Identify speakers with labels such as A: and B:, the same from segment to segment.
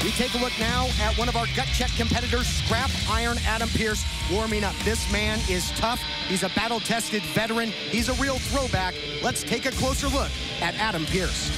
A: We take a look now at one of our gut check competitors, Scrap Iron Adam Pearce, warming up. This man is tough. He's a battle-tested veteran. He's a real throwback. Let's take a closer look at Adam Pearce.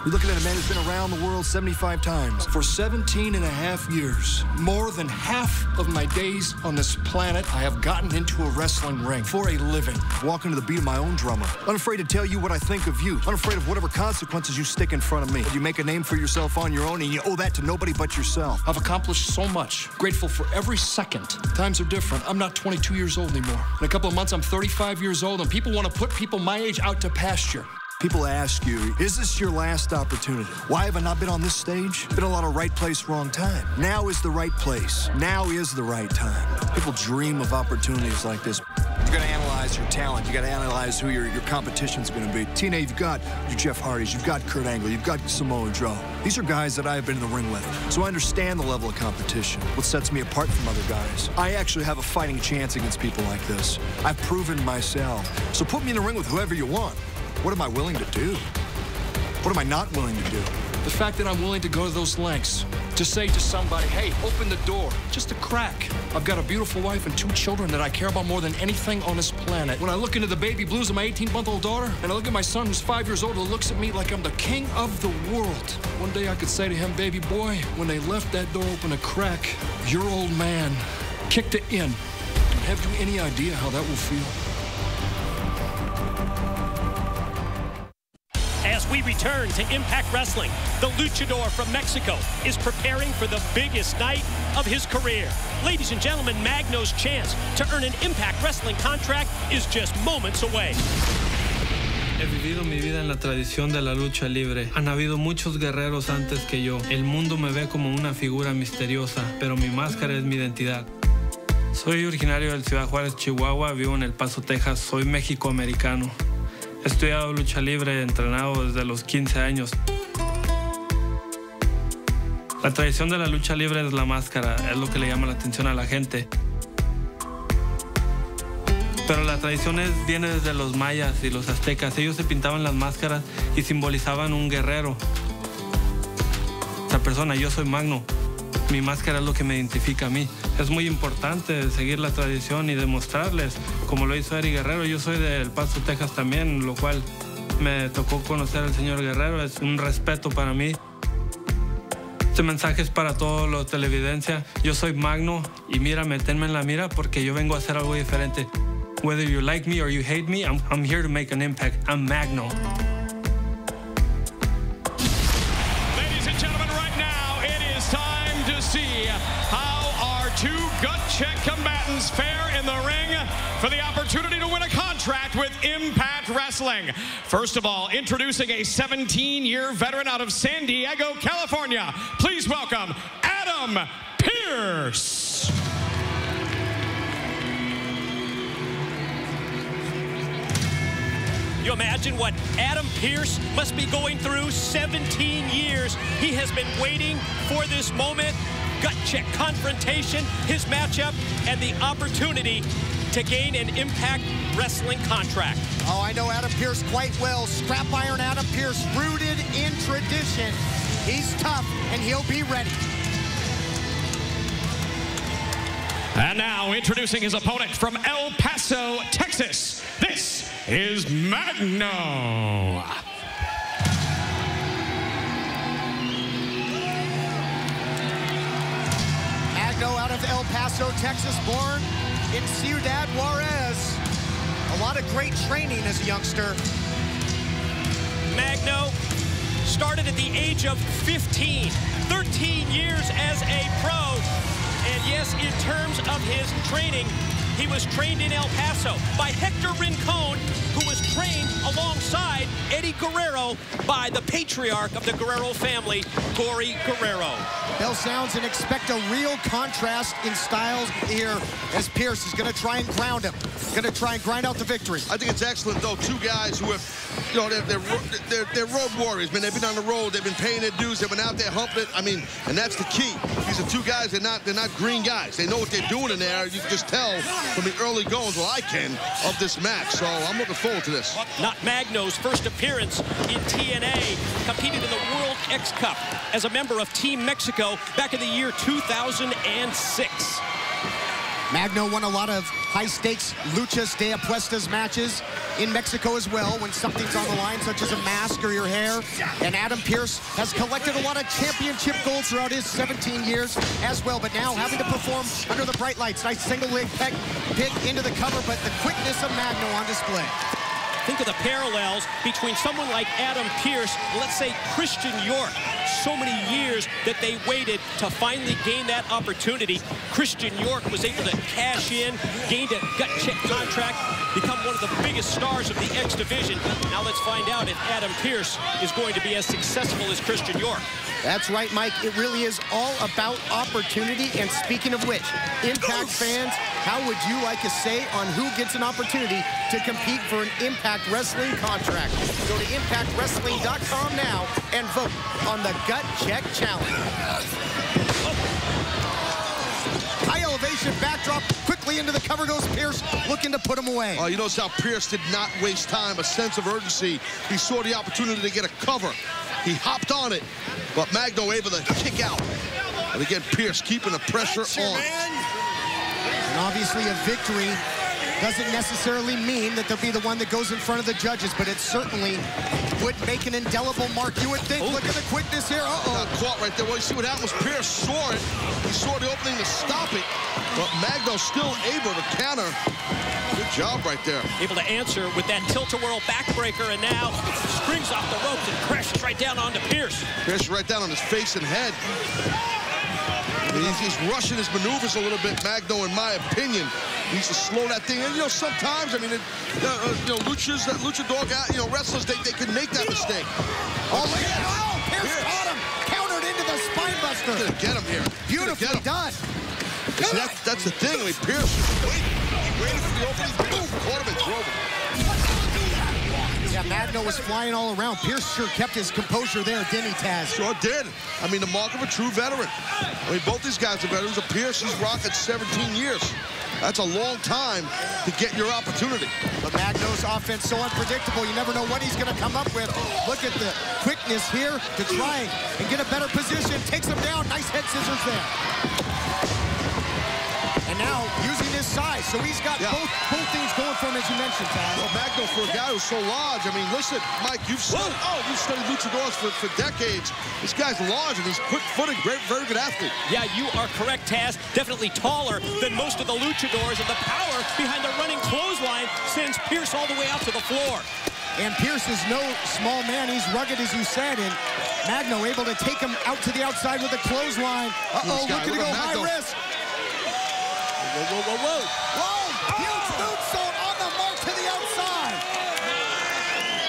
B: You're looking at a man who's been around the world 75 times for 17.5 years. More than half of my days on this planet, I have gotten into a wrestling ring for a living. Walking to the beat of my own drummer. Unafraid to tell you what I think of you. Unafraid of whatever consequences you stick in front of me. You make a name for yourself on your own, and you owe that to nobody but yourself. I've accomplished so much. Grateful for every second. Times are different. I'm not 22 years old anymore. In a couple of months, I'm 35 years old, and people want to put people my age out to pasture. People ask you, is this your last opportunity? Why have I not been on this stage? Been a lot of right place, wrong time. Now is the right place. Now is the right time. People dream of opportunities like this. You gotta analyze your talent. You gotta analyze who your competition's gonna be. TNA, you've got your Jeff Hardys, you've got Kurt Angle, you've got Samoa Joe. These are guys that I've been in the ring with, so I understand the level of competition, what sets me apart from other guys. I actually have a fighting chance against people like this. I've proven myself. So put me in the ring with whoever you want. What am I willing to do? What am I not willing to do? The fact that I'm willing to go to those lengths to say to somebody, hey, open the door, just a crack. I've got a beautiful wife and 2 children that I care about more than anything on this planet. When I look into the baby blues of my 18-month-old daughter, and I look at my son who's 5 years old who looks at me like I'm the king of the world. One day I could say to him, baby boy, when they left that door open a crack, your old man kicked it in. Have you any idea how that will feel?
C: As we return to Impact Wrestling, the luchador from Mexico is preparing for the biggest night of his career. Ladies and gentlemen, Magno's chance to earn an Impact Wrestling contract is just moments away.
D: He vivido mi vida en la tradición de la lucha libre. Han habido muchos guerreros antes que yo. El mundo me ve como una figura misteriosa, pero mi máscara es mi identidad. Soy originario de Ciudad Juárez, Chihuahua, vivo en El Paso, Texas. Soy mexicoamericano. He estudiado lucha libre, entrenado desde los 15 años. La tradición de la lucha libre es la máscara, es lo que le llama la atención a la gente. Pero la tradición viene desde los mayas y los aztecas. Ellos se pintaban las máscaras y simbolizaban un guerrero. Esa persona, yo soy Magno. Mi máscara es lo que me identifica a mí. Es muy importante seguir la tradición y demostrarles, como lo hizo Eddie Guerrero. Yo soy de El Paso, Texas también, lo cual me tocó conocer al señor Guerrero. Es un respeto para mí. Este mensaje es para todos los televidencias. Yo soy Magno y mírame, tenme en la mira porque yo vengo a hacer algo diferente. Whether you like me or you hate me, I'm here to make an impact. I'm Magno.
E: Ladies and gentlemen, right now it is time to see how our 2 gut check combatants fare in the ring for the opportunity to win a contract with Impact Wrestling. First of all, introducing a 17-year veteran out of San Diego, California. Please welcome Adam Pearce.
C: You imagine what Adam Pearce must be going through? 17 years. He has been waiting for this moment. Gut check confrontation, his matchup, and the opportunity to gain an Impact Wrestling contract.
A: Oh, I know Adam Pearce quite well. Scrap Iron Adam Pearce, rooted in tradition. He's tough, and he'll be ready.
E: And now, introducing his opponent from El Paso, Texas, this is Magno.
A: Magno out of El Paso, Texas, born in Ciudad Juarez. A lot of great training as a youngster.
C: Magno started at the age of 15, 13 years as a pro. And yes, in terms of his training, he was trained in El Paso by Hector Rincon, who was trained alongside Eddie Guerrero by the patriarch of the Guerrero family, Gory Guerrero.
A: Bell sounds and expect a real contrast in styles here as Pearce is going to try and ground him. Going to try and grind out the victory.
F: I think it's excellent, though. 2 guys who have, you know, they're road warriors, man. They've been on the road. They've been paying their dues. They've been out there humping it. I mean, and that's the key. These are 2 guys. They're not green guys. They know what they're doing in there. You can just tell from the early goings, well, I can, of this match. So I'm looking forward to this.
C: Not Magno's first appearance in TNA. competed in the World X Cup as a member of Team Mexico back in the year 2006.
A: Magno won a lot of high-stakes luchas de apuestas matches in Mexico as well when something's on the line, such as a mask or your hair. And Adam Pearce has collected a lot of championship gold throughout his 17 years as well, but now having to perform under the bright lights. Nice single leg pick into the cover, but the quickness of Magno on display.
C: Think of the parallels between someone like Adam Pearce, let's say Christian York. So many years that they waited to finally gain that opportunity. Christian York was able to cash in, gained a gut check contract, become one of the biggest stars of the X division. Now let's find out if Adam Pearce is going to be as successful as Christian York.
A: That's right, Mike. It really is all about opportunity. And speaking of which, Impact fans, how would you like a say on who gets an opportunity to compete for an Impact Wrestling contract? Go to ImpactWrestling.com now and vote on the Gut Check Challenge. High elevation backdrop, quickly into the cover goes Pearce, looking to put him away.
F: Oh, you notice how Pearce did not waste time, a sense of urgency. He saw the opportunity to get a cover. He hopped on it, but Magno able to kick out. And again, Pearce keeping the pressure on.
A: And obviously a victory doesn't necessarily mean that they'll be the one that goes in front of the judges, but it certainly would make an indelible mark, you would think. Look at the quickness here.
F: Got caught right there. Well, you see what happened was Pearce saw it. He saw the opening to stop it, but Magno still able to counter. Good job right there. Able to answer with that tilt-a-whirl backbreaker, and now springs off the ropes and crashes right down onto Pearce. Crashes right down on his face and head. He's rushing his maneuvers a little bit, Magno, in my opinion. He needs to slow that thing. And, you know, sometimes, I mean, luchadors, wrestlers, they can make that mistake.
A: Pearce caught him. Countered into the spine buster.
F: He's gonna get him here.
A: Beautifully done.
F: See, that's the thing. I mean, Pearce, he waited for the opening. Boom, caught him and drove him.
A: Yeah, Magno was flying all around. Pearce sure kept his composure there, didn't he, Taz?
F: Sure did. I mean, the mark of a true veteran. I mean, both these guys are veterans. Pearce, he's rocking 17 years. That's a long time to get your opportunity.
A: But Magno's offense so unpredictable. You never know what he's going to come up with. Look at the quickness here to try and get a better position. Takes him down. Nice head scissors there. And now using his size, so he's got both things going for him, as you mentioned, Taz.
F: Well, Magno, for a guy who's so large, I mean, listen, Mike, you've studied luchadors for decades. This guy's large, and he's quick-footed, very good athlete.
C: Yeah, you are correct, Taz. Definitely taller than most of the luchadors, and the power behind the running clothesline sends Pearce all the way out to the floor.
A: And Pearce is no small man. He's rugged, as you said, and Magno able to take him out to the outside with a clothesline. Looking to go high risk. Whoa! Huge moonsault on the mark to the outside.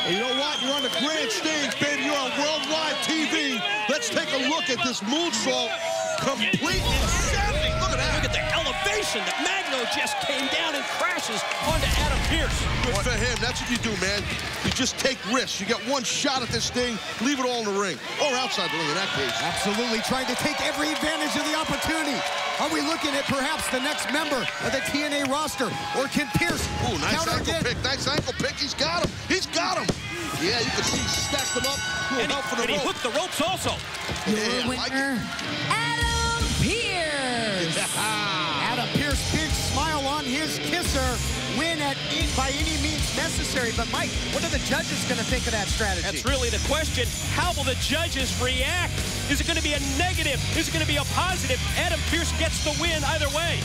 F: And you know what? You're on the grand stage, baby. You're on worldwide TV. Let's take a look at this moonsault. Complete insanity. Look at that.
C: Look at the elevation that Magno just came down and crashes onto Adam Pearce.
F: Good for him. That's what you do, man. You just take risks. You get one shot at this thing, leave it all in the ring. Or outside the ring in that case.
A: Absolutely. Trying to take every advantage of the opportunity. Are we looking at perhaps the next member of the TNA roster? Or can Pearce
F: nice ankle pick. Nice ankle pick. He's got him. He's got him. Yeah, you can see he stacked them up.
C: And he hooked the ropes also.
G: Your winner, Adam Pearce.
A: Adam Pearce, big smile on his kisser. Win by any means necessary. But, Mike, what are the judges going to think of that strategy?
C: That's really the question. How will the judges react? Is it going to be a negative? Is it going to be a positive? Adam Pearce gets the win either way.